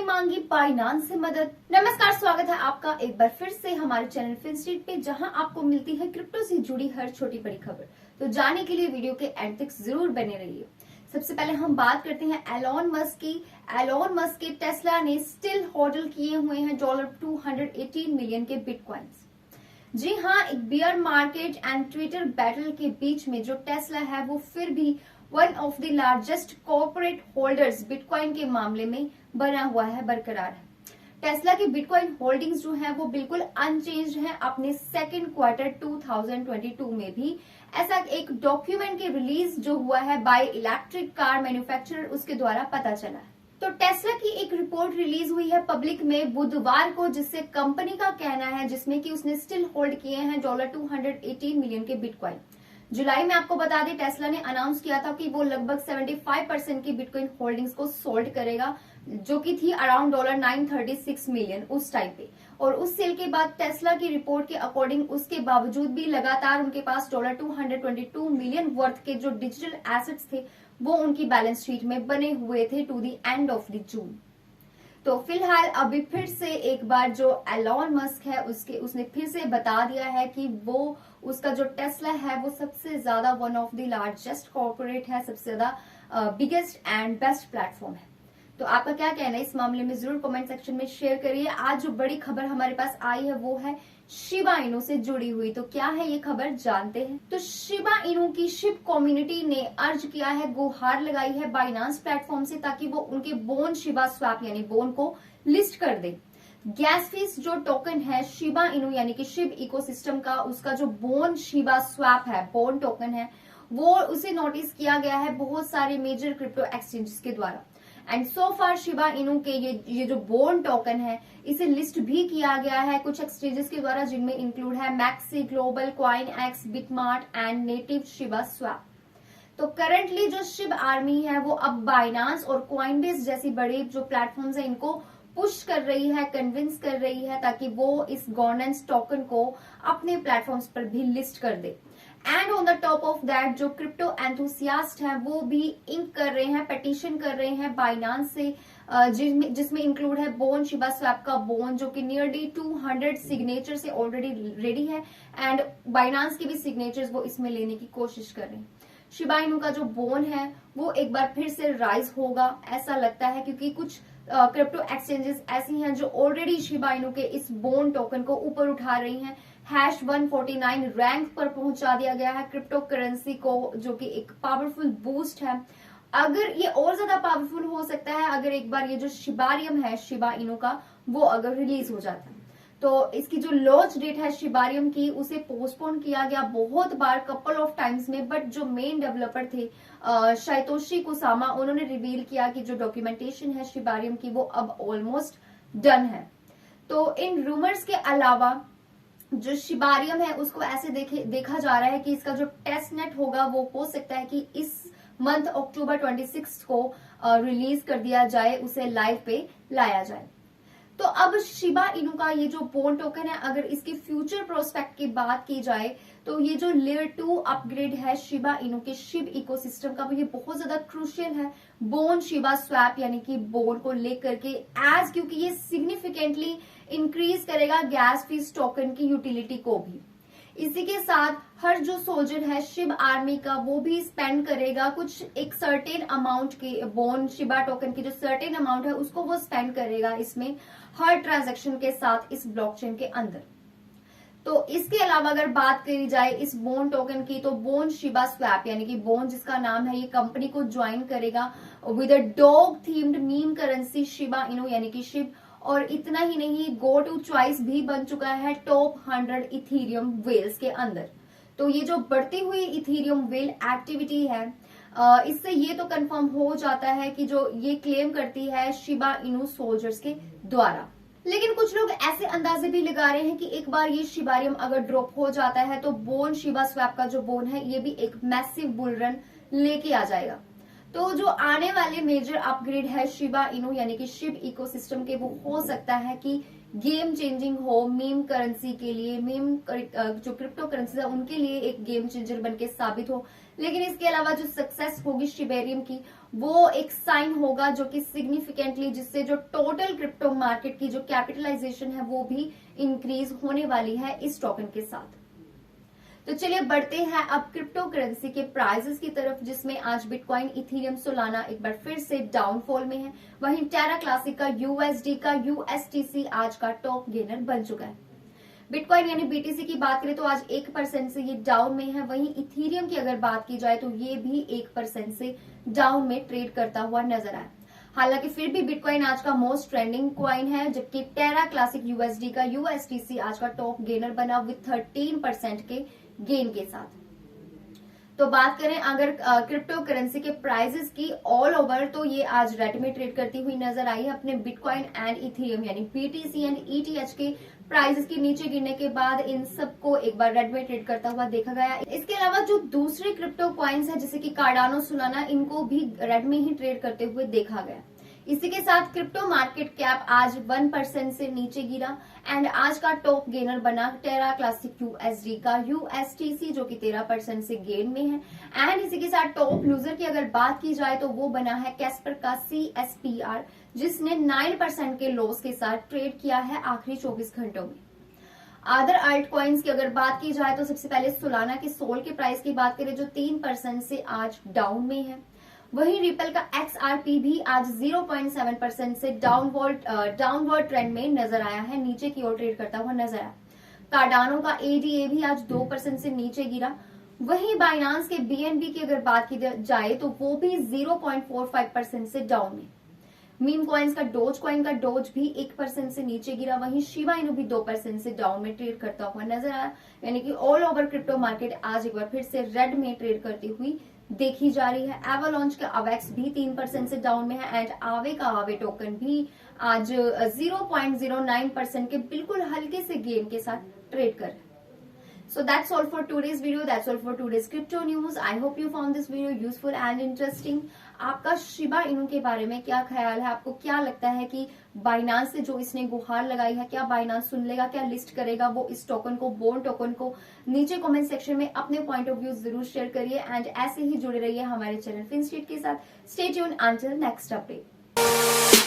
मांगी बाइनांस से मदद। नमस्कार, स्वागत है आपका एक बार फिर से हमारे चैनल फिनस्ट्रीट पे, जहां आपको मिलती है क्रिप्टो से जुड़ी हर छोटी बड़ी खबर। तो जानने के लिए वीडियो के एंड तक जरूर बने रहिए। सबसे पहले हम बात करते हैं एलोन मस्क की। एलोन मस्क के टेस्ला ने स्टिल होल्ड किए हुए हैं $218 मिलियन के बिटकॉइंस। जी हाँ, एक beer market and Twitter battle के बीच में जो टेस्ला है वो फिर भी one of the largest corporate holders bitcoin के मामले में बना हुआ है, बरकरार है। टेस्ला की बिटकॉइन होल्डिंग्स जो है वो बिल्कुल अनचेंज्ड है अपने सेकेंड क्वार्टर 2022 में भी। ऐसा एक डॉक्यूमेंट के रिलीज जो हुआ है बाय इलेक्ट्रिक कार मैन्युफैक्चरर, उसके द्वारा पता चला है। तो टेस्ला की एक रिपोर्ट रिलीज हुई है पब्लिक में बुधवार को, जिससे कंपनी का कहना है, जिसमें कि उसने स्टिल होल्ड किए हैं $218 मिलियन के बिटकॉइन। जुलाई में आपको बता दें, टेस्ला ने अनाउंस किया था कि वो लगभग 75% की बिटकॉइन होल्डिंग्स को सोल्ड करेगा, जो कि थी अराउंड $936 मिलियन उस टाइम पे। और उस सेल के बाद टेस्ला की रिपोर्ट के अकॉर्डिंग उसके बावजूद भी लगातार उनके पास $222 मिलियन वर्थ के जो डिजिटल एसेट्स थे वो उनकी बैलेंस शीट में बने हुए थे to the end of the June. तो फिलहाल अभी फिर से एक बार जो एलोन मस्क है उसने फिर से बता दिया है कि वो उसका जो टेस्ला है वो सबसे ज्यादा one of the largest corporate है, सबसे ज्यादा बिगेस्ट एंड बेस्ट प्लेटफॉर्म है। तो आपका क्या कहना है इस मामले में, जरूर कमेंट सेक्शन में शेयर करिए। आज जो बड़ी खबर हमारे पास आई है वो है शिबा इनू से जुड़ी हुई। तो क्या है ये खबर, जानते हैं। तो शिबा इनू की शिप कम्युनिटी ने अर्ज किया है, गुहार लगाई है बाइनांस प्लेटफॉर्म से, ताकि वो उनके बोन शिबा स्वैप यानी बोन को लिस्ट कर दे। गैस फीस जो टोकन है शिबा इनू यानी कि शिब इकोसिस्टम का, उसका जो बोन शिबा स्वैप है, बोन टोकन है, वो उसे नोटिस किया गया है बहुत सारे मेजर क्रिप्टो एक्सचेंजेस के द्वारा। And so far Shiba Inu के ये जो बोन टोकन है इसे लिस्ट भी किया गया है कुछ एक्सचेंजेस के द्वारा, जिनमें इंक्लूड है maxi, global, coin x, BitMart and native Shiba swap. तो करंटली जो शिब आर्मी है वो अब बाइनांस और कॉइनबेस जैसी बड़े जो प्लेटफॉर्म्स है इनको पुश कर रही है, कन्विंस कर रही है, ताकि वो इस गवर्नेंस टोकन को अपने प्लेटफॉर्म्स पर भी लिस्ट कर दे। And on the top of that जो क्रिप्टो एंथुसियास्ट हैं वो भी इंक कर रहे हैं, पेटिशन कर रहे हैं बाइनांस से, जिसमें इंक्लूड है बोन शिबा स्वैप का बोन, जो कि नियरली 200 सिग्नेचर से ऑलरेडी रेडी है। एंड बाइनांस के भी सिग्नेचर्स वो इसमें लेने की कोशिश कर रहे हैं। शिबा इनू का जो बोन है वो एक बार फिर से राइज होगा ऐसा लगता है, क्योंकि कुछ क्रिप्टो एक्सचेंजेस ऐसी हैं जो ऑलरेडी शिबा इनू के इस बोन टोकन को ऊपर उठा रही हैं। #149 रैंक पर पहुंचा दिया गया है क्रिप्टो करेंसी को, जो कि एक पावरफुल बूस्ट है। अगर ये और ज्यादा पावरफुल हो सकता है अगर एक बार ये जो शिबारियम है शिबा इनू का वो अगर रिलीज हो जाता है। तो इसकी जो लॉन्च डेट है शिबारियम की उसे पोस्टपोन किया गया बहुत बार, कपल ऑफ टाइम्स में, बट जो मेन डेवलपर थे शाइतोशी कुसामा, उन्होंने रिवील किया कि जो डॉक्यूमेंटेशन है शिबारियम की वो अब ऑलमोस्ट डन है। तो इन रूमर्स के अलावा जो शिबारियम है उसको ऐसे देखा जा रहा है कि इसका जो टेस्ट नेट होगा वो हो सकता है कि इस मंथ अक्टूबर 26 को रिलीज कर दिया जाए, उसे लाइव पे लाया जाए। तो अब शिबा इनू का ये जो बोन टोकन है, अगर इसके फ्यूचर प्रोस्पेक्ट की बात की जाए तो ये जो लेयर 2 अपग्रेड है शिबा इनू के शिब इकोसिस्टम का, ये बहुत ज्यादा क्रूशियल है बोन शिबा स्वैप यानी कि बोन को लेकर के, क्योंकि ये सिग्निफिकेंटली इंक्रीज करेगा गैस फीस टोकन की यूटिलिटी को भी। इसी के साथ हर जो सोल्जर है शिब आर्मी का वो भी स्पेंड करेगा कुछ एक सर्टेन अमाउंट के बोन शिबा टोकन की जो सर्टेन अमाउंट है उसको वो स्पेंड करेगा इसमें हर ट्रांजैक्शन के साथ इस ब्लॉकचेन के अंदर। तो इसके अलावा अगर बात करी जाए इस बोन टोकन की, तो बोन शिबा स्वैप यानी कि बोन जिसका नाम है, ये कंपनी को ज्वाइन करेगा with a dog themed meme currency Shiba Inu यानी कि शिब। और इतना ही नहीं, गो टू चॉइस भी बन चुका है टॉप 100 इथीरियम वेल्स के अंदर। तो ये जो बढ़ती हुई इथीरियम वेल एक्टिविटी है, इससे ये तो कंफर्म हो जाता है कि जो ये क्लेम करती है शिबा इनू सोल्जर्स के द्वारा। लेकिन कुछ लोग ऐसे अंदाजे भी लगा रहे हैं कि एक बार ये शिबारियम अगर ड्रॉप हो जाता है तो बोन शिबा स्वैप का जो बोन है ये भी एक मैसिव बुल रन लेके आ जाएगा। तो जो आने वाले मेजर अपग्रेड है शिबा इनू यानी कि शिब इकोसिस्टम के, वो हो सकता है कि गेम चेंजिंग हो मीम करेंसी के लिए, मीम जो क्रिप्टो करेंसी है उनके लिए एक गेम चेंजर बनके साबित हो। लेकिन इसके अलावा जो सक्सेस होगी शिबेरियम की, वो एक साइन होगा जो कि सिग्निफिकेंटली, जिससे जो टोटल क्रिप्टो मार्केट की जो कैपिटलाइजेशन है वो भी इंक्रीज होने वाली है इस टोकन के साथ। तो चलिए बढ़ते हैं अब क्रिप्टो करेंसी के प्राइसेस की तरफ, जिसमें आज बिटकॉइन, इथेरियम, सोलाना एक बार फिर से डाउनफॉल में है। वहीं टेरा क्लासिक का, यूएसडी का, यूएसटीसी आज का टॉप गेनर बन चुका है। बिटकॉइन यानी बीटीसी की बात करें तो आज 1% से ये डाउन में है। वहीं इथेरियम की अगर बात की जाए तो ये भी 1% से डाउन में ट्रेड करता हुआ नजर आया। हालांकि फिर भी बिटकॉइन आज का मोस्ट ट्रेंडिंग कॉइन है, जबकि टेरा क्लासिक यूएसडी का, यूएसटीसी आज का टॉप गेनर बना विद 13% के गेन के साथ। तो बात करें अगर क्रिप्टो करेंसी के प्राइसेस की ऑल ओवर, तो ये आज रेड में ट्रेड करती हुई नजर आई है। अपने बिटकॉइन एंड इथेरियम यानी बीटीसी एंड ईटीएच के प्राइसेस के नीचे गिरने के बाद इन सबको एक बार रेड में ट्रेड करता हुआ देखा गया। इसके अलावा जो दूसरे क्रिप्टो कॉइन्स है जैसे कि कार्डानो, सोलाना, इनको भी रेड में ही ट्रेड करते हुए देखा गया। इसी के साथ क्रिप्टो मार्केट कैप आज 1% से नीचे गिरा एंड आज का टॉप गेनर बना टेरा क्लासिक यूएसडी का, यूएसटीसी जो कि 13% से गेन में है। एंड इसी के साथ टॉप लूजर की अगर बात की जाए तो वो बना है कैस्पर का CSPR, जिसने 9% के लॉस के साथ ट्रेड किया है आखिरी 24 घंटों में। अदर अल्ट कॉइन्स की अगर बात की जाए तो सबसे पहले सोलाना के सोल के प्राइस की बात करें जो 3% से आज डाउन में है। वहीं रिपल का XRP भी आज 0.7% से डाउनवर्ड ट्रेंड में नजर आया है, नीचे की ओर ट्रेड करता हुआ नजर आया। कार्डानो का ADA भी आज 2% से नीचे गिरा। वहीं बाइनांस के BNB की अगर बात की जाए तो वो भी 0.45% से डाउन में। मीम कॉइन्स का डोज भी 1% से नीचे गिरा। वहीं शिबा इनू भी 2% से डाउन में ट्रेड करता हुआ नजर आया। यानी कि ऑल ओवर क्रिप्टो मार्केट आज एक बार फिर से रेड में ट्रेड करती हुई देखी जा रही है। एवलॉन्च का अवेक्स भी 3% से डाउन में है एंड आवे का आवे टोकन भी आज 0.09% के बिल्कुल हल्के से गेन के साथ ट्रेड कर रहे हैं। So that's all for today's video. That's all for today's crypto news. I hope you found this video useful and interesting. आपका शिबा इनू के बारे में क्या ख्याल है? आपको क्या लगता है कि बाइनांस से जो इसने गुहार लगाई है, क्या बाइनांस सुन लेगा, क्या लिस्ट करेगा वो इस टोकन को, बोन टोकन को? नीचे कमेंट सेक्शन में अपने पॉइंट ऑफ व्यू जरूर शेयर करिए एंड ऐसे ही जुड़े रहिए हमारे चैनल फिनस्ट्रीट के साथ। Stay tuned until next update.